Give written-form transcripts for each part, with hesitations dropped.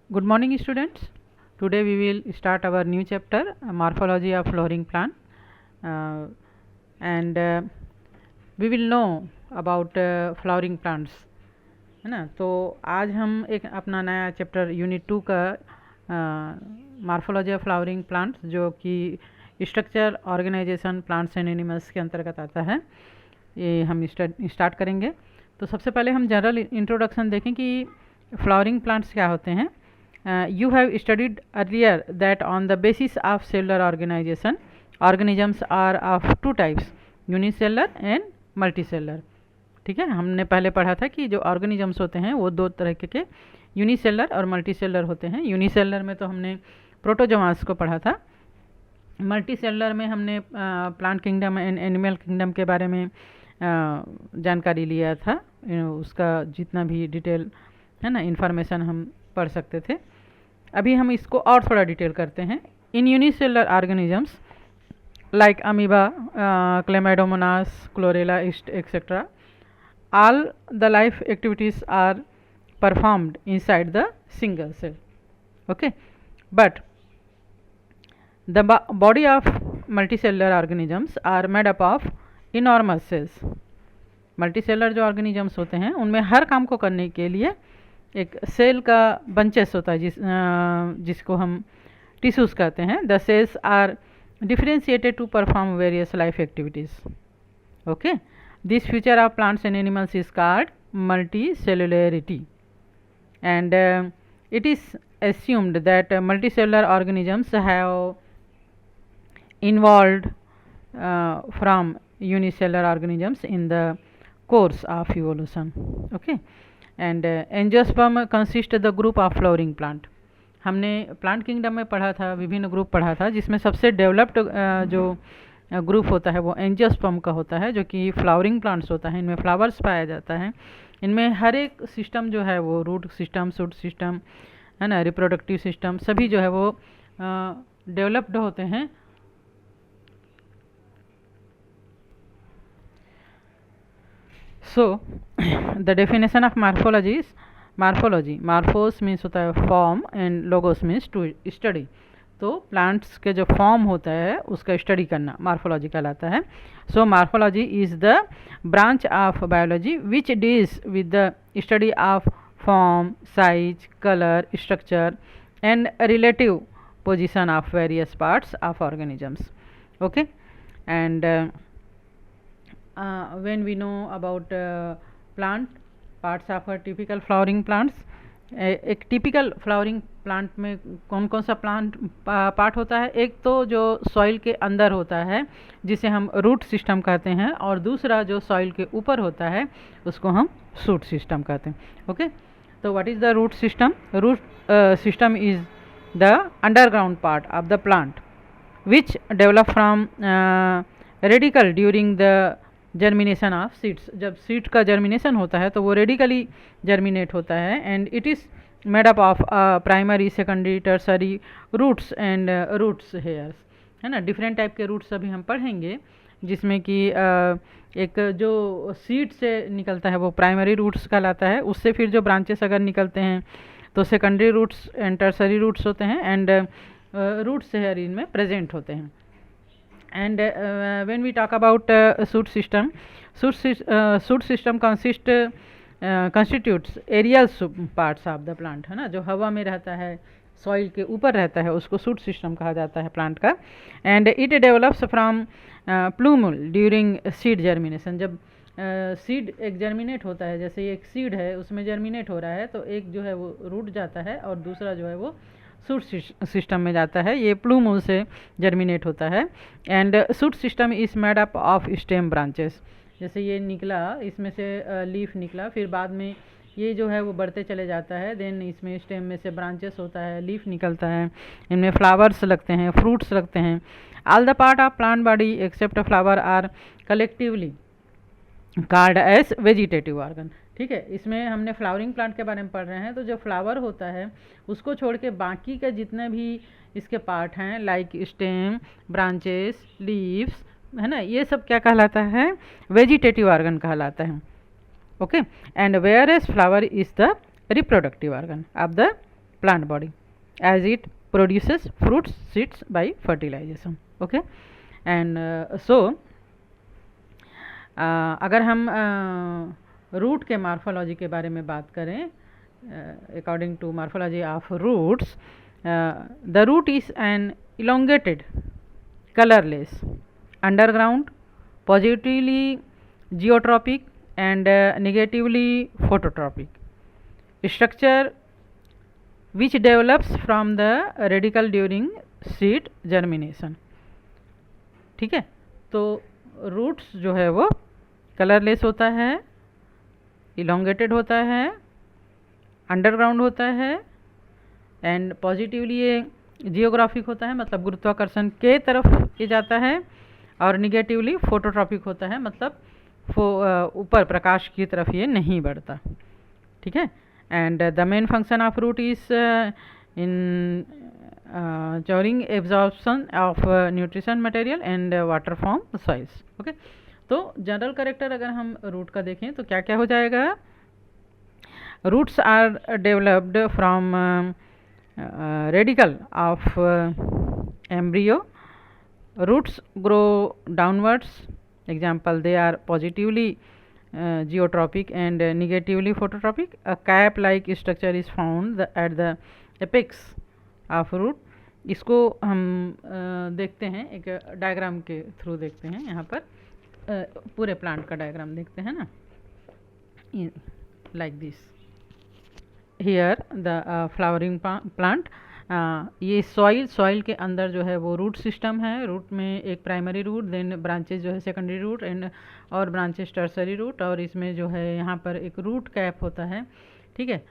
Good morning, students. Today we will start our new chapter, Morphology of Flowering Plant, uh, and we will know about flowering plants, है ना। तो आज हम एक अपना नया चैप्टर यूनिट 2 का मार्फोलॉजी ऑफ फ्लावरिंग प्लांट्स, जो कि structure organization plants and animals के अंतर्गत आता है, ये हम स्टार्ट करेंगे। तो सबसे पहले हम जनरल इंट्रोडक्शन देखें कि फ्लावरिंग प्लांट्स क्या होते हैं। You have studied earlier that on the basis of cellular organization, organisms are of two types, unicellular and multicellular। ठीक है, हमने पहले पढ़ा था कि जो ऑर्गेनिजम्स होते हैं वो दो तरह के यूनिसेलर और मल्टीसेलर होते हैं। यूनिसेलर में तो हमने प्रोटोजोआस को पढ़ा था, मल्टीसेलर में हमने plant kingdom and animal kingdom के बारे में जानकारी लिया था। उसका जितना भी डिटेल है ना इन्फॉर्मेशन हम पढ़ सकते थे। अभी हम इसको और थोड़ा डिटेल करते हैं। In unicellular organisms like amoeba, chlamydomonas, chlorella et cetera, all the life activities are performed inside the single cell. Okay, but the body of multicellular organisms are made up of enormous cells. Multicellular जो organisms होते हैं उनमें हर काम को करने के लिए एक सेल का बंचेस होता है, जिसको हम टिश्यूज कहते हैं। The cells are differentiated to perform various life activities. Okay, this feature of plants and animals is called multicellularity, and it is assumed that multicellular organisms have evolved from unicellular organisms in the course of evolution. Okay, and angiosperm consists the group of flowering plant। हमने plant kingdom में पढ़ा था, विभिन्न group पढ़ा था, जिसमें सबसे developed जो ग्रुप होता है वो एंजियोस्पर्म का होता है, जो कि फ्लावरिंग प्लांट्स होता है। इनमें फ्लावर्स पाया जाता है। इनमें हर एक सिस्टम जो है वो रूट सिस्टम, शूट सिस्टम, है ना, रिप्रोडक्टिव सिस्टम, सभी जो है वो डेवलप्ड होते हैं। So the definition of morphology, morphos means होता है form and logos means to study. तो प्लांट्स के जो फॉर्म होता है उसका स्टडी करना मार्फोलॉजी कहलाता है। So morphology is the branch of biology which deals with the study of form, size, colour, structure and relative position of various parts of organisms. Okay, and when we know about plant parts of typical flowering plants, एक typical flowering plant में कौन कौन सा plant part होता है। एक तो जो सॉइल के अंदर होता है जिसे हम रूट सिस्टम कहते हैं, और दूसरा जो सॉइल के ऊपर होता है उसको हम शूट सिस्टम कहते हैं। ओके, तो what is the root system? Root system is the underground part of the plant which develop from radical during the germination of seeds. जब सीड का जर्मिनेशन होता है तो वो रेडिकली जर्मिनेट होता है, and it is made up of primary, secondary, tertiary roots and roots hairs, है ना। डिफरेंट टाइप के रूट्स अभी हम पढ़ेंगे, जिसमें कि एक जो सीड से निकलता है वो प्राइमरी रूट्स कहलाता है। उससे फिर जो ब्रांचेस अगर निकलते हैं तो secondary roots and tertiary roots होते हैं, एंड रूट्स हेयर इनमें प्रेजेंट होते हैं। And when we talk about shoot system, shoot system constitutes aerial parts of the plant, है ना, जो हवा में रहता है, सॉइल के ऊपर रहता है, उसको शूट सिस्टम कहा जाता है प्लांट का। And it develops from plumule during seed germination. जब सीड एक जर्मिनेट होता है, जैसे एक सीड है उसमें जर्मिनेट हो रहा है, तो एक जो है वो रूट जाता है और दूसरा जो है वो शूट सिस्टम में जाता है। ये प्लूमूल से जर्मिनेट होता है। And shoot system is made up of stem branches. जैसे ये निकला, इसमें से लीफ निकला, फिर बाद में ये जो है वो बढ़ते चले जाता है, देन इसमें स्टेम में से ब्रांचेस होता है, लीफ निकलता है, इनमें फ्लावर्स लगते हैं, फ्रूट्स लगते हैं। All the part of plant body except flower are collectively called as vegetative organ. ठीक है, इसमें हमने फ्लावरिंग प्लांट के बारे में पढ़ रहे हैं। तो जो फ्लावर होता है उसको छोड़ के बाकी के जितने भी इसके पार्ट हैं, लाइक स्टेम, ब्रांचेस, लीव्स, है ना, ये सब क्या कहलाता है? वेजिटेटिव ऑर्गन कहलाता है। okay, and whereas flower is the reproductive organ of the plant body as it produces fruits seeds by fertilization. Okay, and अगर हम रूट के मार्फोलॉजी के बारे में बात करें, according to morphology of roots, the root is an elongated, colorless, underground, positively geotropic and negatively phototropic structure which develops from the radical during seed germination. ठीक है, तो रूट्स जो है वो कलरलेस होता है, इलोंगेटेड होता है, अंडरग्राउंड होता है, एंड पॉजिटिवली ये जियोग्राफिक होता है, मतलब गुरुत्वाकर्षण के तरफ ये जाता है, और निगेटिवली फोटोट्रॉपिक होता है, मतलब ऊपर प्रकाश की तरफ ये नहीं बढ़ता. ठीक है, and the main function of root is in during absorption of nutrition material and water from soils. Okay, तो जनरल कैरेक्टर अगर हम रूट का देखें तो क्या क्या हो जाएगा. Roots are developed from radical of embryo. Roots grow downwards. Example, they are positively geotropic and negatively phototropic. A cap like structure is found at the apex of root. इसको हम देखते हैं एक डायग्राम के थ्रू देखते हैं. यहाँ पर पूरे प्लांट का डायग्राम देखते हैं ना, like this. Here the flowering plant. ये सॉइल के अंदर जो है वो रूट सिस्टम है. रूट में एक प्राइमरी रूट, देन ब्रांचेज जो है सेकेंडरी रूट, एंड और ब्रांचेज टर्सरी रूट, और इसमें जो है यहाँ पर एक रूट कैप होता है. ठीक है,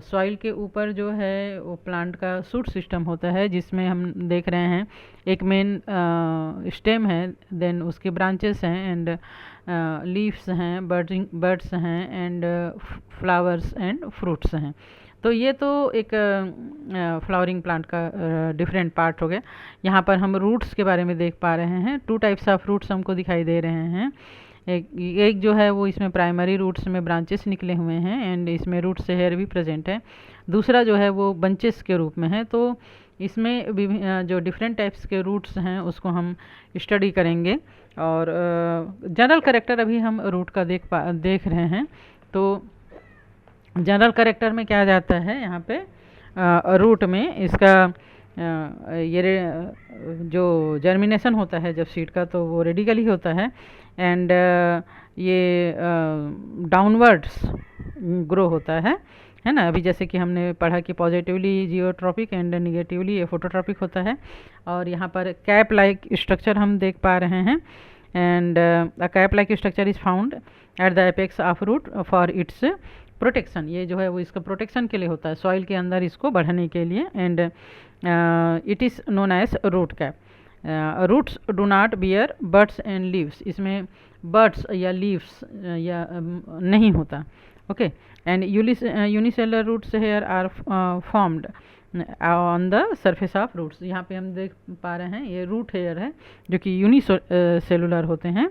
सॉइल के ऊपर जो है वो प्लांट का सूट सिस्टम होता है, जिसमें हम देख रहे हैं एक मेन स्टेम है, देन उसके ब्रांचेस हैं, एंड लीव्स हैं, बर्ड्स हैं, एंड फ्लावर्स एंड फ्रूट्स हैं. तो ये तो एक फ्लावरिंग प्लांट का डिफरेंट पार्ट हो गया. यहाँ पर हम रूट्स के बारे में देख पा रहे हैं. 2 टाइप्स ऑफ रूट्स हमको दिखाई दे रहे हैं. एक जो है वो इसमें प्राइमरी रूट्स में ब्रांचेस निकले हुए हैं, एंड इसमें रूट से हेयर भी प्रेजेंट है. दूसरा जो है वो बंचेस के रूप में है. तो इसमें जो डिफरेंट टाइप्स के रूट्स हैं उसको हम स्टडी करेंगे. और जनरल कैरेक्टर अभी हम रूट का देख रहे हैं. तो जनरल कैरेक्टर में क्या जाता है यहाँ पे, रूट में इसका ये जो जर्मिनेशन होता है जब सीड का, तो वो रेडिकली होता है, एंड ये डाउनवर्ड्स ग्रो होता है ना. अभी जैसे कि हमने पढ़ा कि पॉजिटिवली जियोट्रॉपिक एंड निगेटिवली ये फोटोट्रॉपिक होता है. और यहाँ पर कैप लाइक स्ट्रक्चर हम देख पा रहे हैं, and a cap like structure is found at the apex of root for its protection. ये जो है वो इसका प्रोटेक्शन के लिए होता है, सॉइल के अंदर इसको बढ़ने के लिए, and it is known as root cap. Roots do not bear birds and leaves. इसमें बर्ड्स या लीव्स या नहीं होता. Okay, and unicellular roots hair are formed on the surface of roots. यहाँ पे हम देख पा रहे हैं ये रूट हेयर है जो कि यूनिसेलुलर होते हैं,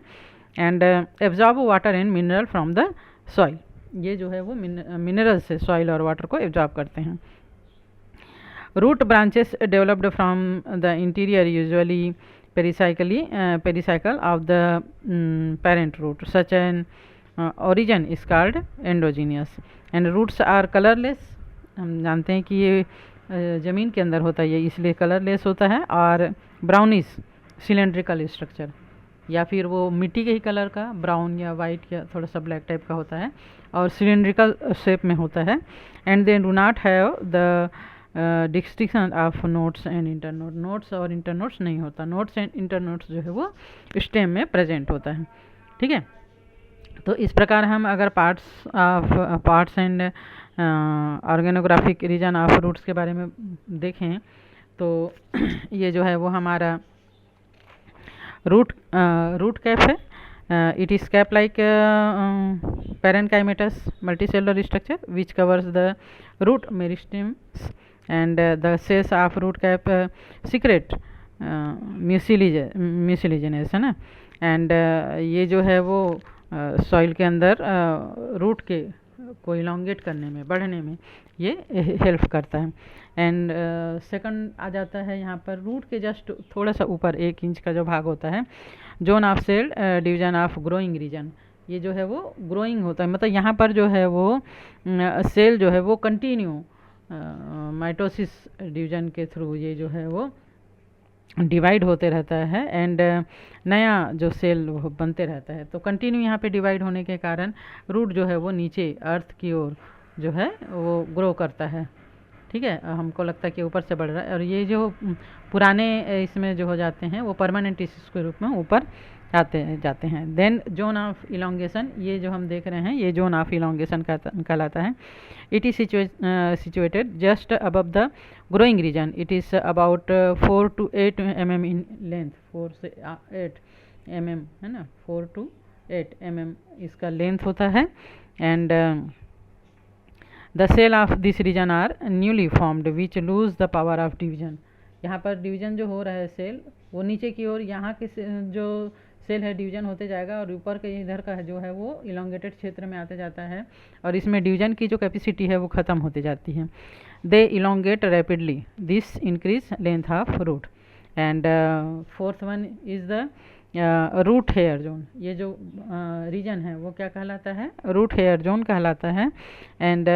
and absorb water and mineral from the soil. ये जो है वो मिनरल से सॉइल और वाटर को एब्जॉर्ब करते हैं. Root branches developed from the interior usually pericycle of the parent root. Such an origin is called endogenous, and roots are colorless. हम जानते हैं कि ये ज़मीन के अंदर होता है, ये इसलिए कलरलेस होता है. और ब्राउनिश सिलेंड्रिकल स्ट्रक्चर, या फिर वो मिट्टी के ही कलर का ब्राउन या वाइट या थोड़ा सा ब्लैक टाइप का होता है, और सिलेंड्रिकल शेप में होता है. And they do not have the distinction of notes and internode. Notes और इंटरनोट्स नहीं होता. नोट्स एंड इंटरनोट्स जो है वो स्टेम में प्रेजेंट होता है. ठीक है, तो इस प्रकार हम अगर parts and organographic region of roots के बारे में देखें तो ये जो है वो हमारा रूट कैप है. It is cap like parenchymatous multicellular structure which covers the root meristems, and the cells of root cap secrete mucilaginous है ना. एंड ये जो है वो सॉइल के अंदर रूट के को इलोंगेट करने में, बढ़ने में ये हेल्प करता है। एंड सेकंड आ जाता है यहाँ पर रूट के जस्ट थोड़ा सा ऊपर 1 इंच का जो भाग होता है, zone of cell division of growing region, ये जो है वो ग्रोइंग होता है, मतलब यहाँ पर जो है वो सेल जो है वो कंटिन्यू माइटोसिस डिवीजन के थ्रू ये जो है वो डिवाइड होते रहता है एंड नया जो सेल वो बनते रहता है। तो कंटिन्यू यहाँ पे डिवाइड होने के कारण रूट जो है वो नीचे अर्थ की ओर जो है वो ग्रो करता है। ठीक है, हमको लगता है कि ऊपर से बढ़ रहा है, और ये जो पुराने इसमें जो हो जाते हैं वो परमानेंट टिश्यूज के रूप में ऊपर आते जाते हैं। देन जोन ऑफ इलोंगेशन, ये जो हम देख रहे हैं ये जोन ऑफ इलोंगेशन कहलाता है। It is situated just above the growing region. It is about 4 to 8 mm in length, 4 से 8 mm है ना, 4 to 8 mm इसका लेंथ होता है। And the cell of this region are newly formed which lose the power of division. यहाँ पर division जो हो रहा है सेल वो नीचे की ओर यहाँ के जो सेल है डिवीजन होते जाएगा, और ऊपर के इधर का जो है वो इलोंगेटेड क्षेत्र में आते जाता है, और इसमें डिवीजन की जो कैपेसिटी है वो ख़त्म होती जाती है। They elongate rapidly, this increase length of root. And fourth one is the root hair zone. ये जो रीजन है वो क्या कहलाता है, रूट हेयर जोन कहलाता है। And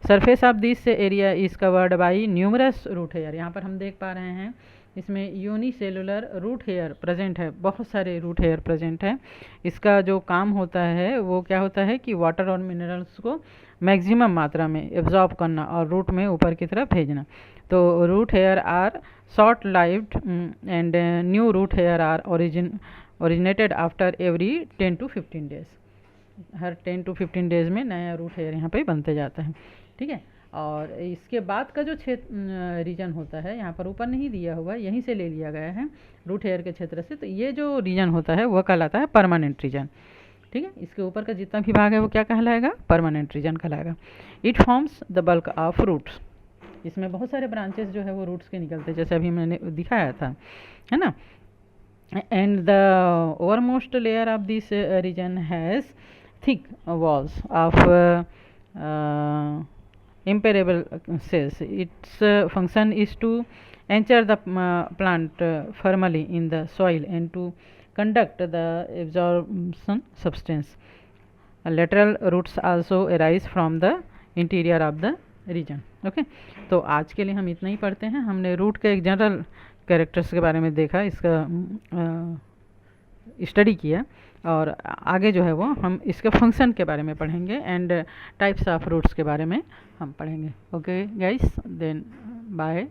surface of this area is covered by numerous root hair. यहाँ पर हम देख पा रहे हैं इसमें यूनिसेलुलर रूट हेयर प्रेजेंट है, बहुत सारे रूट हेयर प्रेजेंट है। इसका जो काम होता है वो क्या होता है कि वाटर और मिनरल्स को मैक्सिमम मात्रा में एब्जॉर्ब करना और रूट में ऊपर की तरफ भेजना। तो root hair are short lived and new root hair are originated after every 10 to 15 days. हर 10 to 15 डेज में नया रूट हेयर यहाँ पे बनते जाता है। ठीक है, और इसके बाद का जो क्षेत्र रीजन होता है यहाँ पर ऊपर नहीं दिया हुआ, यहीं से ले लिया गया है रूट हेयर के क्षेत्र से। तो ये जो रीजन होता है वह कहलाता है परमानेंट रीजन। ठीक है, इसके ऊपर का जितना भी भाग है वो क्या कहलाएगा, परमानेंट रीजन कहलाएगा। It forms the bulk of roots. इसमें बहुत सारे ब्रांचेस जो है वो रूट्स के निकलते हैं, जैसे अभी मैंने दिखाया था, है ना। And the outermost layer of this region has thick walls of impermeable cells. Its function is to anchor the plant firmly in the soil and to conduct the absorption substance. Lateral roots also arise from the interior of the region. Okay, तो आज के लिए हम इतना ही पढ़ते हैं। हमने root के एक जनरल कैरेक्टर्स के बारे में देखा, इसका स्टडी किया, और आगे जो है वो हम इसके फंक्शन के बारे में पढ़ेंगे एंड टाइप्स ऑफ रूट्स के बारे में हम पढ़ेंगे। Okay guys, then bye.